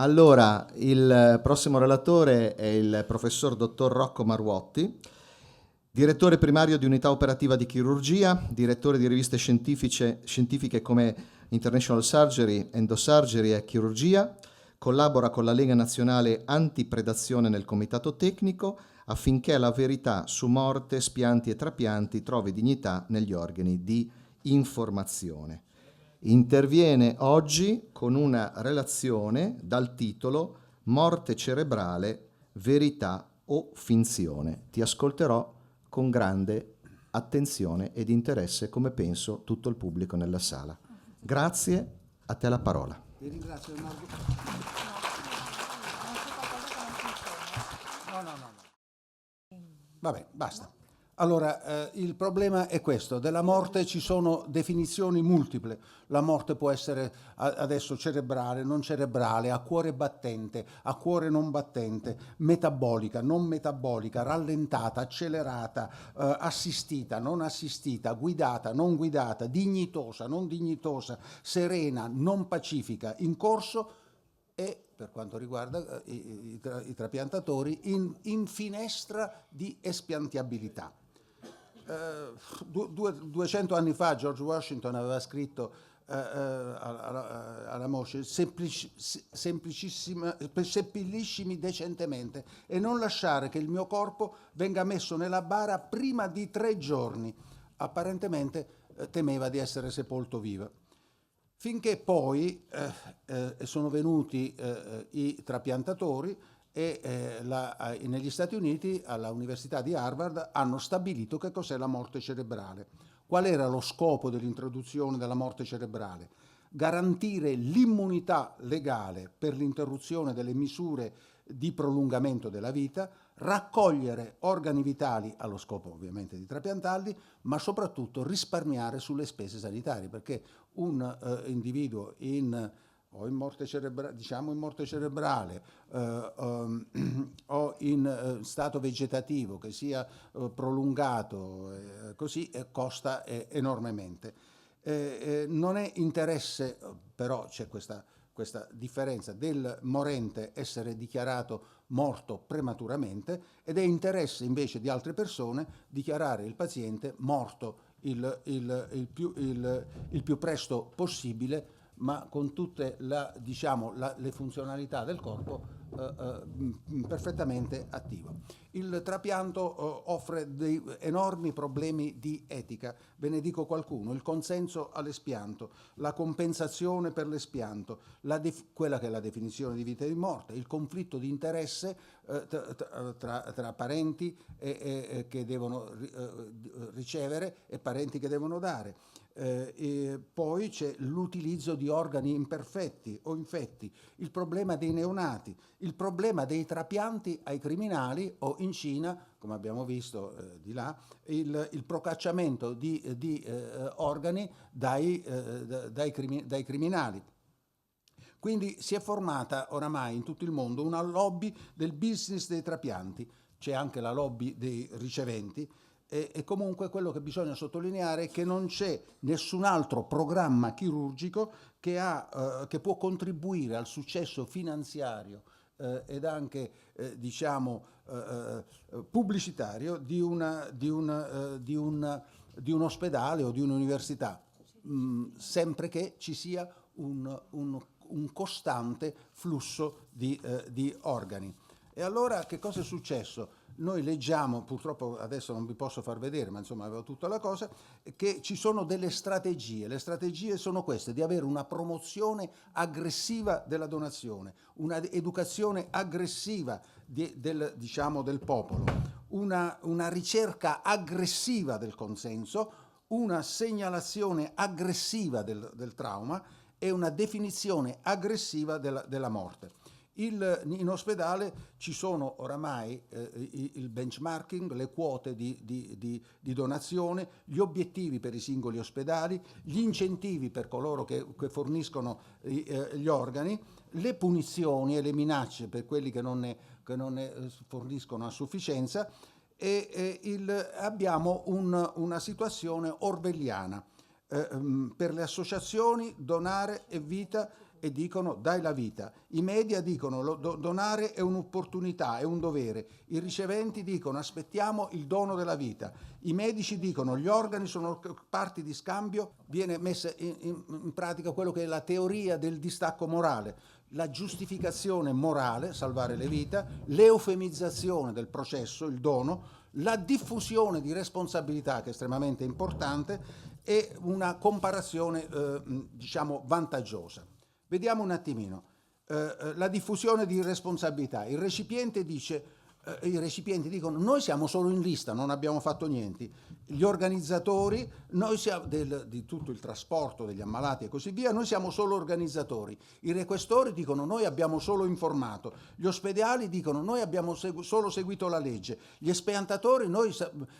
Allora, il prossimo relatore è il professor dottor Rocco Marwotti, direttore primario di unità operativa di chirurgia, direttore di riviste scientifiche come International Surgery, Endosurgery e Chirurgia, collabora con la Lega Nazionale Antipredazione nel Comitato Tecnico affinché la verità su morte, spianti e trapianti trovi dignità negli organi di informazione. Interviene oggi con una relazione dal titolo Morte cerebrale, verità o finzione. Ti ascolterò con grande attenzione ed interesse, come penso tutto il pubblico nella sala. Grazie, a te la parola. Ti ringrazio, Marco. No. Vabbè, basta. Allora, il problema è questo: della morte ci sono definizioni multiple. La morte può essere adesso cerebrale, non cerebrale, a cuore battente, a cuore non battente, metabolica, non metabolica, rallentata, accelerata, assistita, non assistita, guidata, non guidata, dignitosa, non dignitosa, serena, non pacifica, in corso e, per quanto riguarda i trapiantatori, in finestra di espiantiabilità. 200 anni fa George Washington aveva scritto alla Moshe: seppelliscimi decentemente e non lasciare che il mio corpo venga messo nella bara prima di 3 giorni. Apparentemente temeva di essere sepolto vivo. Finché poi sono venuti i trapiantatori e negli Stati Uniti, alla Università di Harvard, hanno stabilito che cos'è la morte cerebrale. Qual era lo scopo dell'introduzione della morte cerebrale? Garantire l'immunità legale per l'interruzione delle misure di prolungamento della vita, raccogliere organi vitali allo scopo ovviamente di trapiantarli, ma soprattutto risparmiare sulle spese sanitarie, perché un individuo in morte cerebrale, diciamo in morte cerebrale o in stato vegetativo che sia prolungato, così costa enormemente. Non è interesse, però c'è questa differenza del morente essere dichiarato morto prematuramente, ed è interesse invece di altre persone dichiarare il paziente morto il più presto possibile, ma con tutte le funzionalità del corpo perfettamente attivo. Il trapianto offre dei enormi problemi di etica. Ve ne dico qualcuno: il consenso all'espianto, la compensazione per l'espianto, quella che è la definizione di vita e di morte, il conflitto di interesse tra parenti che devono ricevere e parenti che devono dare. E poi c'è l'utilizzo di organi imperfetti o infetti, il problema dei neonati, il problema dei trapianti ai criminali, o in Cina, come abbiamo visto di là, il procacciamento di organi dai criminali. Quindi si è formata oramai in tutto il mondo una lobby del business dei trapianti. C'è anche la lobby dei riceventi. E comunque quello che bisogna sottolineare è che non c'è nessun altro programma chirurgico che può contribuire al successo finanziario ed anche pubblicitario di un ospedale o di un'università, sempre che ci sia un costante flusso di organi. E allora che cosa è successo? Noi leggiamo, purtroppo adesso non vi posso far vedere, ma insomma avevo tutta la cosa, che ci sono delle strategie. Le strategie sono queste: di avere una promozione aggressiva della donazione, una educazione aggressiva del popolo, una ricerca aggressiva del consenso, una segnalazione aggressiva del trauma e una definizione aggressiva della morte. In ospedale ci sono oramai il benchmarking, le quote di donazione, gli obiettivi per i singoli ospedali, gli incentivi per coloro che forniscono gli organi, le punizioni e le minacce per quelli che non ne forniscono a sufficienza, abbiamo una situazione orwelliana. Per le associazioni donare è vita e dicono dai la vita. I media dicono donare è un'opportunità, è un dovere. I riceventi dicono aspettiamo il dono della vita. I medici dicono gli organi sono parti di scambio. Viene messa in pratica quello che è la teoria del distacco morale, la giustificazione morale, salvare le vite, l'eufemizzazione del processo, il dono, la diffusione di responsabilità, che è estremamente importante, e una comparazione diciamo vantaggiosa. Vediamo un attimino la diffusione di responsabilità. Il recipiente dice, i recipienti dicono noi siamo solo in lista, non abbiamo fatto niente. Gli organizzatori, noi siamo di tutto il trasporto degli ammalati e così via, noi siamo solo organizzatori. I requestori dicono noi abbiamo solo informato. Gli ospedali dicono noi abbiamo solo seguito la legge. Gli espiantatori,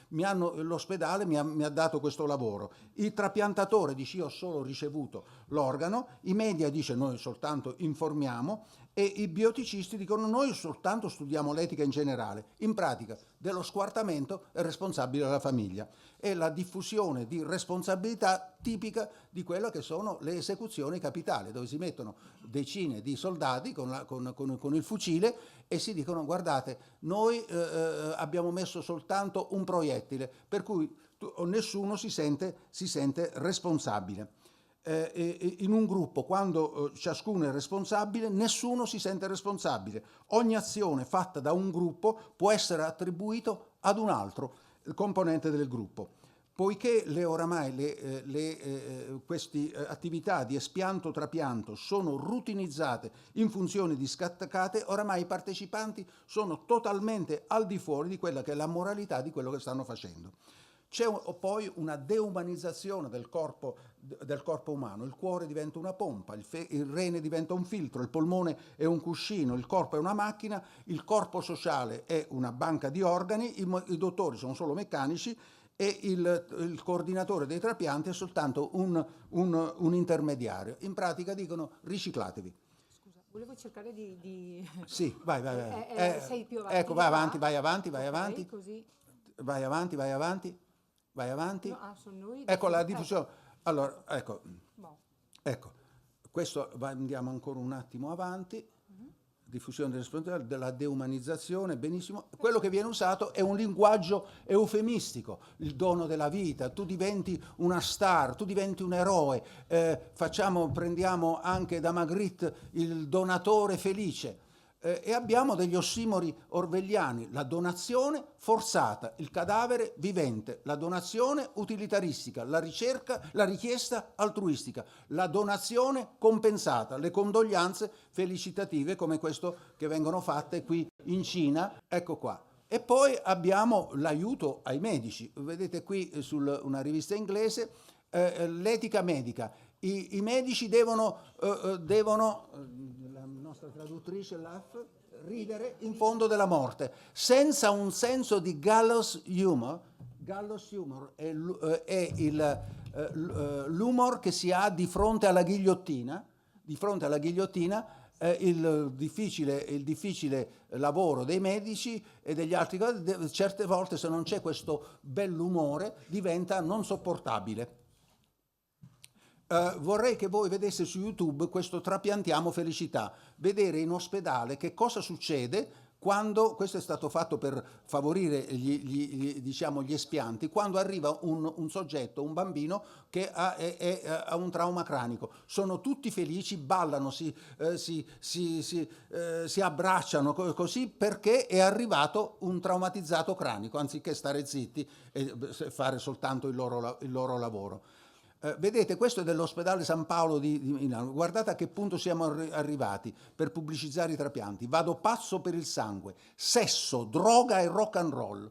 l'ospedale mi ha dato questo lavoro. Il trapiantatore dice io ho solo ricevuto l'organo. I media dice noi soltanto informiamo. E i bioticisti dicono noi soltanto studiamo l'etica in generale. In pratica dello squartamento è responsabile la famiglia. È la diffusione di responsabilità tipica di quella che sono le esecuzioni capitali, dove si mettono decine di soldati con il fucile e si dicono guardate noi abbiamo messo soltanto un proiettile, per cui nessuno si sente responsabile. In un gruppo, quando ciascuno è responsabile, nessuno si sente responsabile. Ogni azione fatta da un gruppo può essere attribuito ad un altro componente del gruppo. Poiché queste attività di espianto-trapianto sono routinizzate in funzioni distaccate, oramai i partecipanti sono totalmente al di fuori di quella che è la moralità di quello che stanno facendo. C'è poi una deumanizzazione del corpo umano, il cuore diventa una pompa, il rene diventa un filtro, il polmone è un cuscino, il corpo è una macchina, il corpo sociale è una banca di organi, i dottori sono solo meccanici e il coordinatore dei trapianti è soltanto un intermediario. In pratica dicono riciclatevi. Scusa, volevo cercare di... Sì, vai. Sei più avanti. Ecco, vai avanti. Così. Vai avanti. No, sono noi. Ecco la diffusione. Allora, ecco, Boh. questo andiamo ancora un attimo avanti. Diffusione delle responsabilità, della deumanizzazione, benissimo. Quello che viene usato è un linguaggio eufemistico, il dono della vita, tu diventi una star, tu diventi un eroe. Prendiamo anche da Magritte il donatore felice. E abbiamo degli ossimori orwelliani, la donazione forzata, il cadavere vivente, la donazione utilitaristica, la richiesta altruistica, la donazione compensata, le condoglianze felicitative come questo che vengono fatte qui in Cina, ecco qua. E poi abbiamo l'aiuto ai medici, vedete qui su una rivista inglese, l'etica medica. I medici devono la nostra traduttrice Laff, ridere in fondo della morte, senza un senso di gallows humor. Gallows humor è l'humor che si ha di fronte alla ghigliottina. Di fronte alla ghigliottina il difficile lavoro dei medici e degli altri, certe volte se non c'è questo bell'umore diventa non sopportabile. Vorrei che voi vedeste su YouTube questo trapiantiamo felicità, vedere in ospedale che cosa succede quando, questo è stato fatto per favorire gli espianti, quando arriva un soggetto, un bambino che ha un trauma cranico. Sono tutti felici, ballano, si abbracciano così perché è arrivato un traumatizzato cranico, anziché stare zitti e fare soltanto il loro lavoro. Vedete, questo è dell'ospedale San Paolo di Milano. Guardate a che punto siamo arrivati per pubblicizzare i trapianti. Vado pazzo per il sangue, sesso, droga e rock and roll.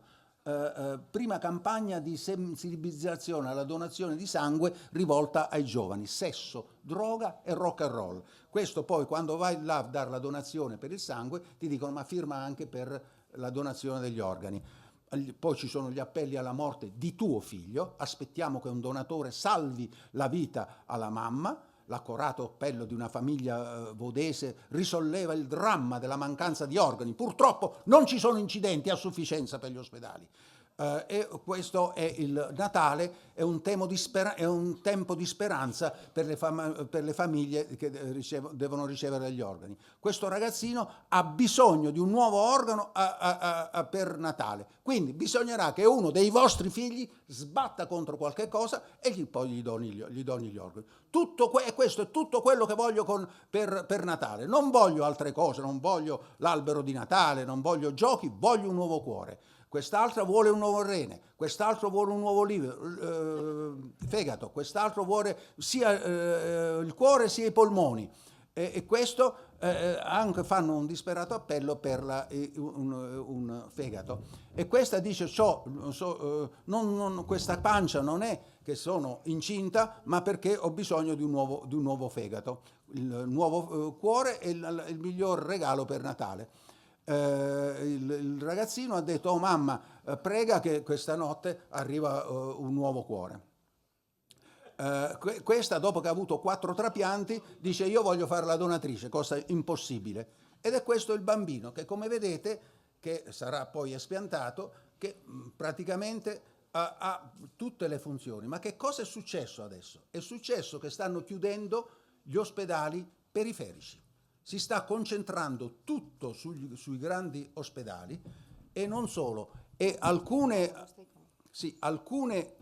Prima campagna di sensibilizzazione alla donazione di sangue rivolta ai giovani. Sesso, droga e rock and roll. Questo poi quando vai là a dare la donazione per il sangue ti dicono ma firma anche per la donazione degli organi. Poi ci sono gli appelli alla morte di tuo figlio, aspettiamo che un donatore salvi la vita alla mamma, l'accorato appello di una famiglia vodese risolleva il dramma della mancanza di organi, purtroppo non ci sono incidenti a sufficienza per gli ospedali. E questo è il Natale, è un tempo di speranza per le famiglie che devono ricevere gli organi. Questo ragazzino ha bisogno di un nuovo organo per Natale, quindi bisognerà che uno dei vostri figli sbatta contro qualche cosa e poi gli doni gli organi. Questo è tutto quello che voglio per Natale. Non voglio altre cose, non voglio l'albero di Natale, non voglio giochi, voglio un nuovo cuore. Quest'altra vuole un nuovo rene, quest'altro vuole un nuovo fegato, quest'altro vuole sia il cuore sia i polmoni. E questo anche fanno un disperato appello per un fegato. E questa dice: questa pancia non è che sono incinta, ma perché ho bisogno di un nuovo fegato. Il nuovo cuore è il miglior regalo per Natale. Il ragazzino ha detto: oh mamma, prega che questa notte arriva un nuovo cuore. Questa, dopo che ha avuto 4 trapianti, dice: io voglio fare la donatrice, cosa impossibile. Ed è questo il bambino che, come vedete, che sarà poi espiantato, che praticamente ha tutte le funzioni. Ma che cosa è successo adesso? È successo che stanno chiudendo gli ospedali periferici. Si sta concentrando tutto sui grandi ospedali e non solo. E alcune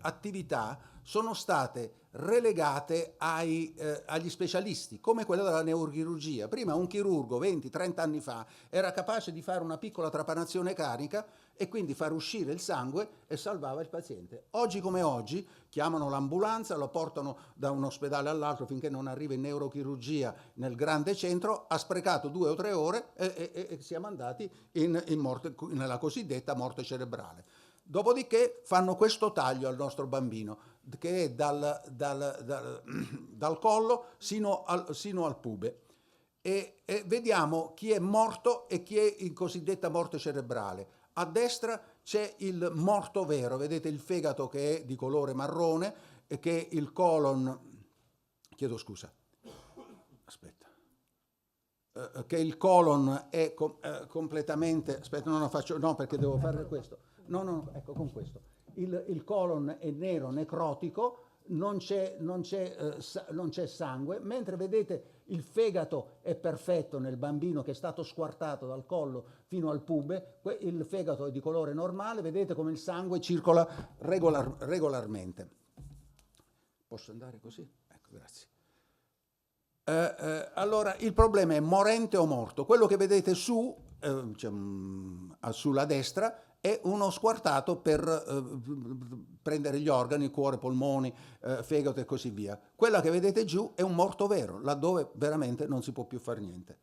attività sono state relegate agli specialisti, come quella della neurochirurgia. Prima un chirurgo 20-30 anni fa era capace di fare una piccola trapanazione cranica e quindi far uscire il sangue e salvava il paziente. Oggi come oggi chiamano l'ambulanza, lo portano da un ospedale all'altro finché non arriva in neurochirurgia nel grande centro, ha sprecato 2 o 3 ore e siamo andati nella cosiddetta morte cerebrale. Dopodiché fanno questo taglio al nostro bambino, che è dal collo sino al pube. E vediamo chi è morto e chi è in cosiddetta morte cerebrale. A destra c'è il morto vero, vedete il fegato che è di colore marrone e che il colon, chiedo scusa, aspetta, che il colon è completamente, aspetta, non lo faccio, no, perché devo fare questo, no, ecco, con questo, il colon è nero, necrotico, non c'è sangue, mentre vedete il fegato è perfetto nel bambino che è stato squartato dal collo fino al pube, il fegato è di colore normale, vedete come il sangue circola regolarmente. Posso andare così? Ecco, grazie. Allora, il problema è morente o morto. Quello che vedete sulla destra è uno squartato per prendere gli organi, cuore, polmoni, fegato e così via. Quella che vedete giù è un morto vero, laddove veramente non si può più fare niente.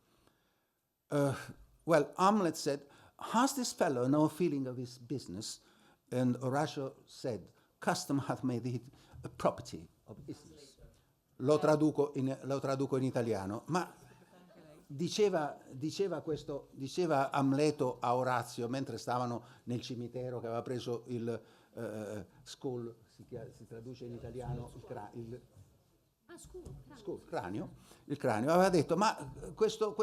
Well, Hamlet said, has this fellow no feeling of his business? And Horatio said, custom hath made it a property of business. Lo traduco in italiano, ma diceva Amleto a Orazio mentre stavano nel cimitero che aveva preso il skull, si traduce in italiano il cranio, aveva detto: ma questo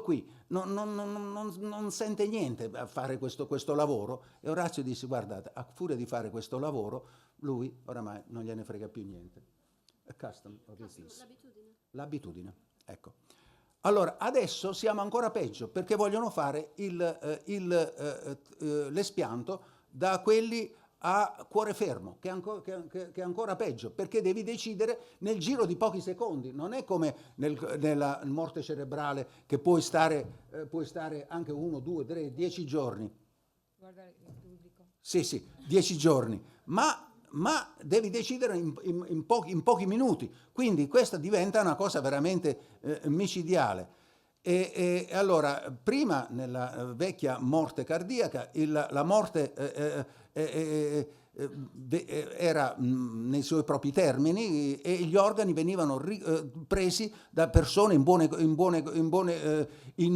qui non sente niente a fare questo lavoro. E Orazio disse: guardate, a furia di fare questo lavoro lui oramai non gliene frega più niente. L'abitudine, ecco. Allora, adesso siamo ancora peggio, perché vogliono fare l'espianto da quelli a cuore fermo, che è ancora peggio, perché devi decidere nel giro di pochi secondi. Non è come nella morte cerebrale, che puoi stare anche 1, 2, 3, 10 giorni. Guarda il pubblico. Sì, 10 giorni, ma devi decidere in pochi minuti, quindi questa diventa una cosa veramente micidiale. E allora, prima nella vecchia morte cardiaca, la morte era nei suoi propri termini e gli organi venivano presi da persone in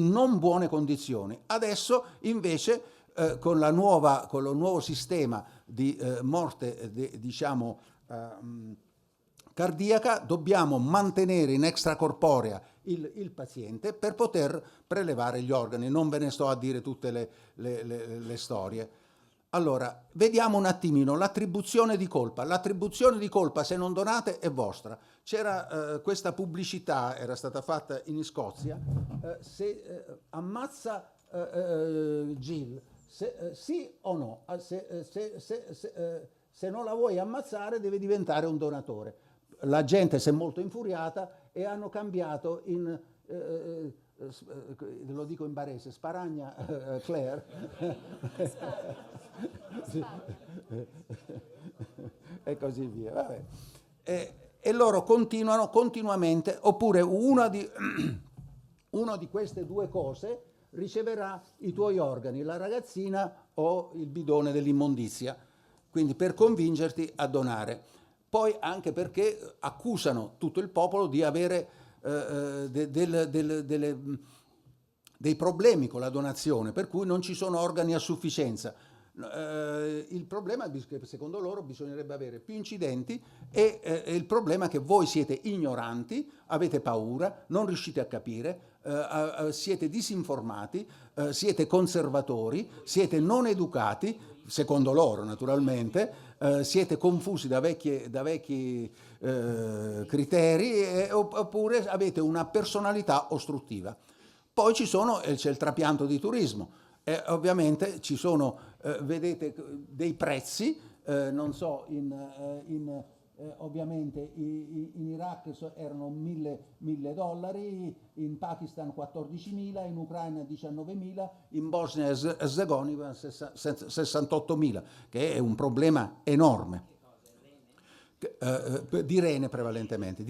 non buone condizioni. Adesso invece con lo nuovo sistema di morte cardiaca dobbiamo mantenere in extracorporea il paziente per poter prelevare gli organi. Non ve ne sto a dire tutte le storie. Allora, vediamo un attimino l'attribuzione di colpa. L'attribuzione di colpa, se non donate, è vostra. C'era questa pubblicità, era stata fatta in Scozia, se ammazza Jill, sì o no? Se non la vuoi ammazzare deve diventare un donatore. La gente si è molto infuriata e hanno cambiato in... lo dico in barese, sparagna Claire e così via. Vabbè. E loro continuano continuamente, oppure uno di queste due cose riceverà i tuoi organi, la ragazzina o il bidone dell'immondizia, quindi per convincerti a donare. Poi anche perché accusano tutto il popolo di avere dei problemi con la donazione, per cui non ci sono organi a sufficienza. Il problema è che secondo loro bisognerebbe avere più incidenti e il problema è che voi siete ignoranti, avete paura, non riuscite a capire, siete disinformati, siete conservatori, siete non educati, secondo loro naturalmente, siete confusi da vecchi criteri oppure avete una personalità ostruttiva. Poi c'è il trapianto di turismo. Ovviamente ci sono, vedete, dei prezzi, non so, ovviamente in Iraq erano $1.000, in Pakistan 14.000, in Ucraina 19.000, in Bosnia e Erzegovina 68.000, che è un problema enorme. Di rene prevalentemente.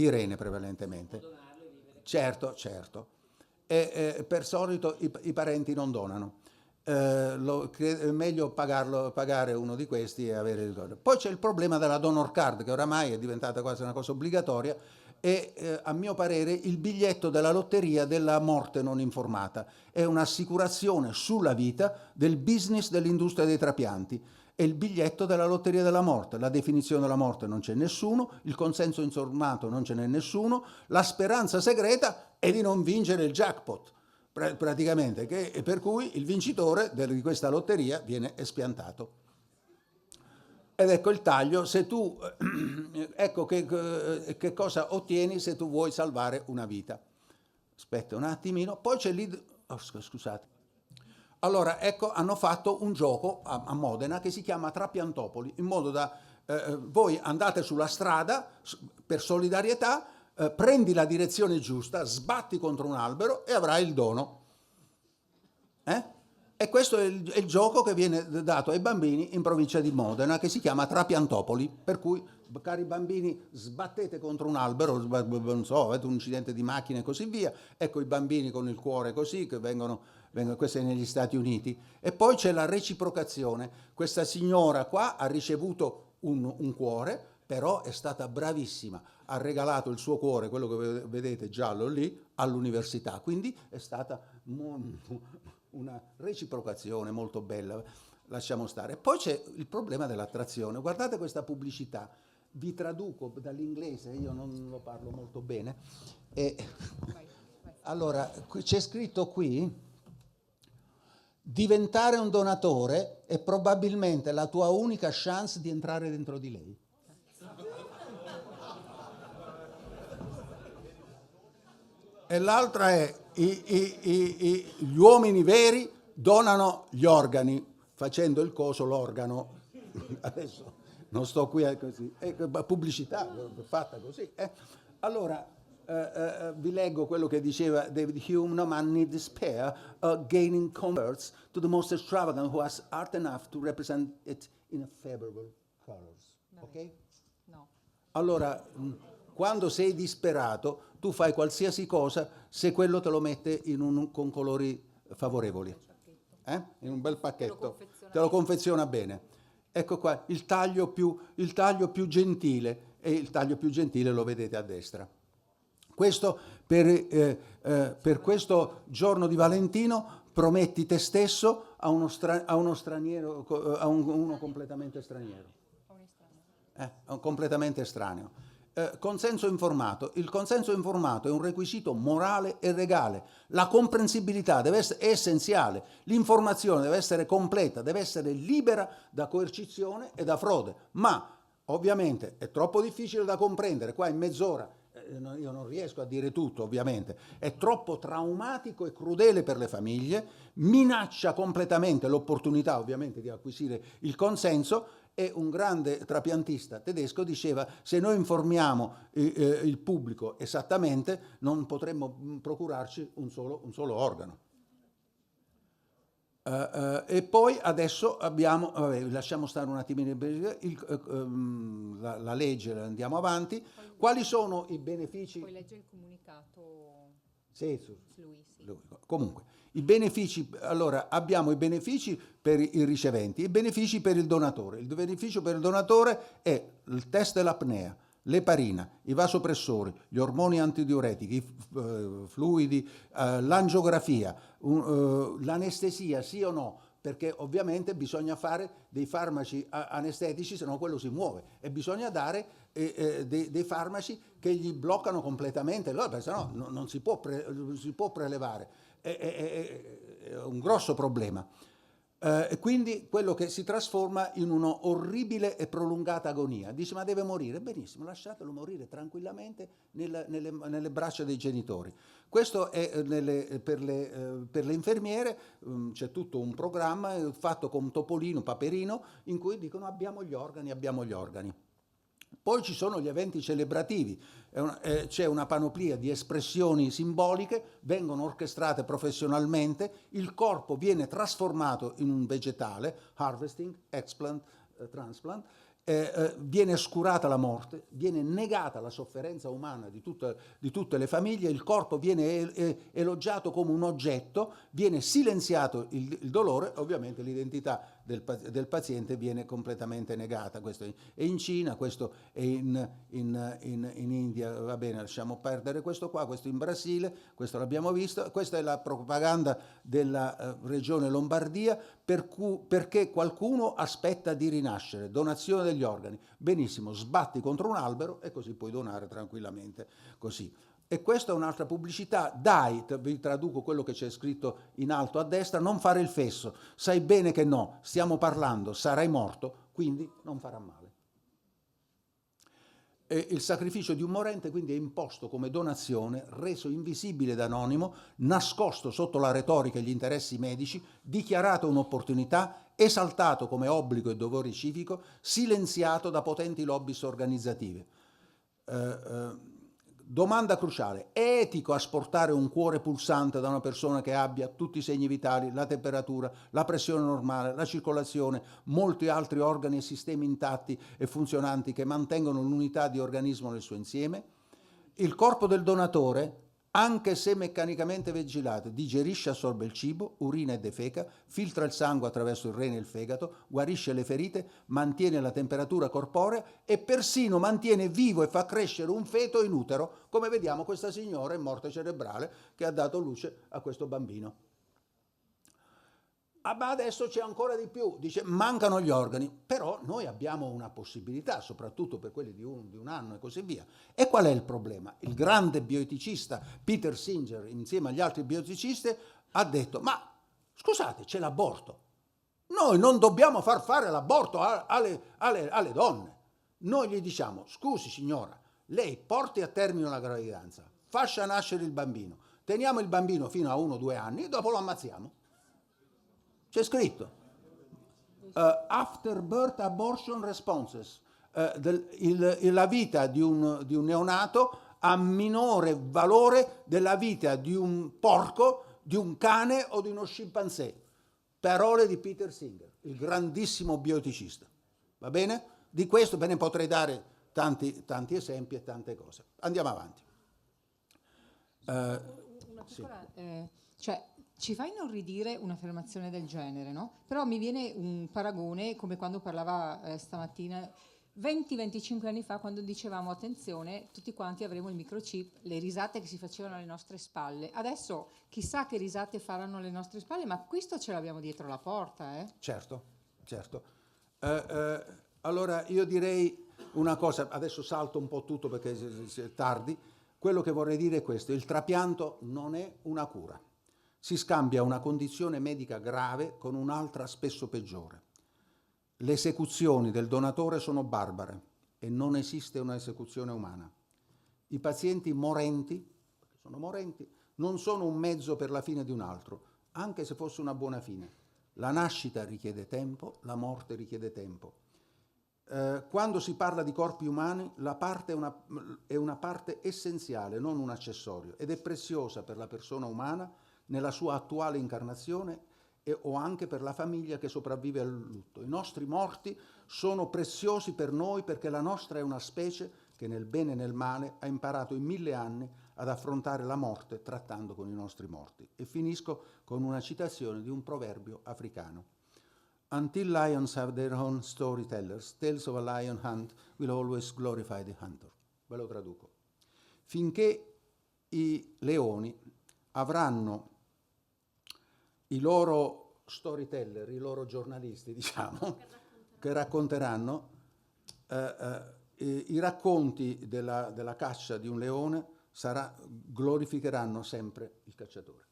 Certo. Per solito i parenti non donano. È meglio pagare uno di questi e avere il ricordo. Poi c'è il problema della donor card, che oramai è diventata quasi una cosa obbligatoria, e a mio parere il biglietto della lotteria della morte non informata è un'assicurazione sulla vita del business dell'industria dei trapianti. È il biglietto della lotteria della morte. La definizione della morte non c'è nessuno, il consenso informato non ce n'è nessuno, la speranza segreta è di non vincere il jackpot, praticamente, per cui il vincitore di questa lotteria viene espiantato. Ed ecco il taglio, se tu, ecco che cosa ottieni se tu vuoi salvare una vita. Aspetta un attimino, poi c'è lì, scusate. Allora, ecco, hanno fatto un gioco a Modena che si chiama Trapiantopoli, in modo da voi andate sulla strada per solidarietà, prendi la direzione giusta, sbatti contro un albero e avrai il dono. E questo è il gioco che viene dato ai bambini in provincia di Modena, che si chiama Trapiantopoli, per cui, cari bambini, sbattete contro un albero, non so, avete un incidente di macchina e così via, ecco i bambini con il cuore così, che vengono, questo è negli Stati Uniti. E poi c'è la reciprocazione. Questa signora qua ha ricevuto un cuore, però è stata bravissima, ha regalato il suo cuore, quello che vedete giallo lì, all'università, quindi è stata una reciprocazione molto bella, lasciamo stare. Poi c'è il problema dell'attrazione. Guardate questa pubblicità, vi traduco dall'inglese, io non lo parlo molto bene. Allora, c'è scritto qui: diventare un donatore è probabilmente la tua unica chance di entrare dentro di lei. E l'altra è gli uomini veri donano gli organi, facendo il coso l'organo. Adesso non sto qui a così, è pubblicità fatta così. Allora, vi leggo quello che diceva David Hume: no man need despair gaining converts to the most extravagant who has art enough to represent it in favorable colors. Ok? No. Allora, quando sei disperato, tu fai qualsiasi cosa se quello te lo mette con colori favorevoli. In un bel pacchetto. Te lo confeziona bene. Ecco qua, il taglio più gentile, e il taglio più gentile lo vedete a destra. Questo per questo giorno di Valentino prometti te stesso a uno straniero, a uno completamente straniero. Completamente estraneo. consenso informato. Il consenso informato è un requisito morale e legale. La comprensibilità è essenziale. L'informazione deve essere completa, deve essere libera da coercizione e da frode. Ma ovviamente è troppo difficile da comprendere. Qua in mezz'ora io non riesco a dire tutto, ovviamente. È troppo traumatico e crudele per le famiglie, minaccia completamente l'opportunità, ovviamente, di acquisire il consenso. E un grande trapiantista tedesco diceva: se noi informiamo il pubblico esattamente, non potremmo procurarci un solo organo. E poi adesso abbiamo, lasciamo stare un attimino la legge, andiamo avanti. Quali sono i benefici? Poi legge il comunicato. Sì, lui. Comunque, i benefici, allora abbiamo i benefici per i riceventi, i benefici per il donatore. Il beneficio per il donatore è il test dell'apnea, l'eparina, i vasopressori, gli ormoni antidiuretici, i fluidi, l'angiografia, l'anestesia, sì o no? Perché ovviamente bisogna fare dei farmaci anestetici, se no quello si muove, e bisogna dare dei farmaci che gli bloccano completamente, allora pensano no, non si può prelevare, è un grosso problema. E quindi quello che si trasforma in una orribile e prolungata agonia. Dice: ma deve morire? Benissimo, lasciatelo morire tranquillamente nelle braccia dei genitori. Questo è per le infermiere. C'è tutto un programma fatto con Topolino, Paperino, in cui dicono: abbiamo gli organi. Poi ci sono gli eventi celebrativi, c'è una panoplia di espressioni simboliche, vengono orchestrate professionalmente, il corpo viene trasformato in un vegetale, harvesting, explant, transplant, viene scurata la morte, viene negata la sofferenza umana di tutte le famiglie, il corpo viene elogiato come un oggetto, viene silenziato il dolore, ovviamente l'identità del paziente viene completamente negata. Questo è in Cina, questo è in India, va bene, lasciamo perdere questo qua, questo in Brasile, questo l'abbiamo visto, questa è la propaganda della regione Lombardia, perché qualcuno aspetta di rinascere, donazione degli organi. Benissimo, sbatti contro un albero e così puoi donare tranquillamente così. E questa è un'altra pubblicità. Dai, vi traduco quello che c'è scritto in alto a destra: non fare il fesso, sai bene che no, stiamo parlando, sarai morto, quindi non farà male. E il sacrificio di un morente quindi è imposto come donazione, reso invisibile ed anonimo, nascosto sotto la retorica e gli interessi medici, dichiarato un'opportunità, esaltato come obbligo e dovere civico, silenziato da potenti lobby organizzative. Domanda cruciale: è etico asportare un cuore pulsante da una persona che abbia tutti i segni vitali, la temperatura, la pressione normale, la circolazione, molti altri organi e sistemi intatti e funzionanti che mantengono l'unità di organismo nel suo insieme? Il corpo del donatore, anche se meccanicamente vigilato, digerisce e assorbe il cibo, urina e defeca, filtra il sangue attraverso il rene e il fegato, guarisce le ferite, mantiene la temperatura corporea e persino mantiene vivo e fa crescere un feto in utero, come vediamo questa signora in morte cerebrale che ha dato luce a questo bambino. Ma adesso c'è ancora di più, dice: mancano gli organi, però noi abbiamo una possibilità, soprattutto per quelli di un anno e così via. E qual è il problema? Il grande bioeticista Peter Singer, insieme agli altri bioeticisti, ha detto: ma scusate, c'è l'aborto, noi non dobbiamo far fare l'aborto alle donne. Noi gli diciamo: scusi signora, lei porti a termine la gravidanza, faccia nascere il bambino, teniamo il bambino fino a 1 o 2 anni e dopo lo ammazziamo. C'è scritto after birth abortion responses, la vita di un neonato ha minore valore della vita di un porco, di un cane o di uno scimpanzé. Parole di Peter Singer, il grandissimo bioeticista. Va bene? Di questo ve ne potrei dare tanti esempi e tante cose. Andiamo avanti. Una piccola, cioè, ci fa inorridire un'affermazione del genere, no? Però mi viene un paragone come quando parlava stamattina 20-25 anni fa, quando dicevamo: attenzione, tutti quanti avremo il microchip, le risate che si facevano alle nostre spalle. Adesso chissà che risate faranno alle nostre spalle, ma questo ce l'abbiamo dietro la porta, eh? Certo. Allora io direi una cosa, adesso salto un po' tutto perché è tardi, quello che vorrei dire è questo: il trapianto non è una cura. Si scambia una condizione medica grave con un'altra spesso peggiore. Le esecuzioni del donatore sono barbare e non esiste un'esecuzione umana. I pazienti morenti, perché sono morenti, non sono un mezzo per la fine di un altro, anche se fosse una buona fine. La nascita richiede tempo, la morte richiede tempo. Quando si parla di corpi umani, la parte è una parte essenziale, non un accessorio, ed è preziosa per la persona umana nella sua attuale incarnazione o anche per la famiglia che sopravvive al lutto. I nostri morti sono preziosi per noi perché la nostra è una specie che nel bene e nel male ha imparato in 1000 anni ad affrontare la morte trattando con i nostri morti. E finisco con una citazione di un proverbio africano. Until lions have their own storytellers, tales of a lion hunt will always glorify the hunter. Ve lo traduco. Finché i leoni avranno i loro storyteller, i loro giornalisti, diciamo, che racconteranno i racconti della caccia di un leone, glorificheranno sempre il cacciatore.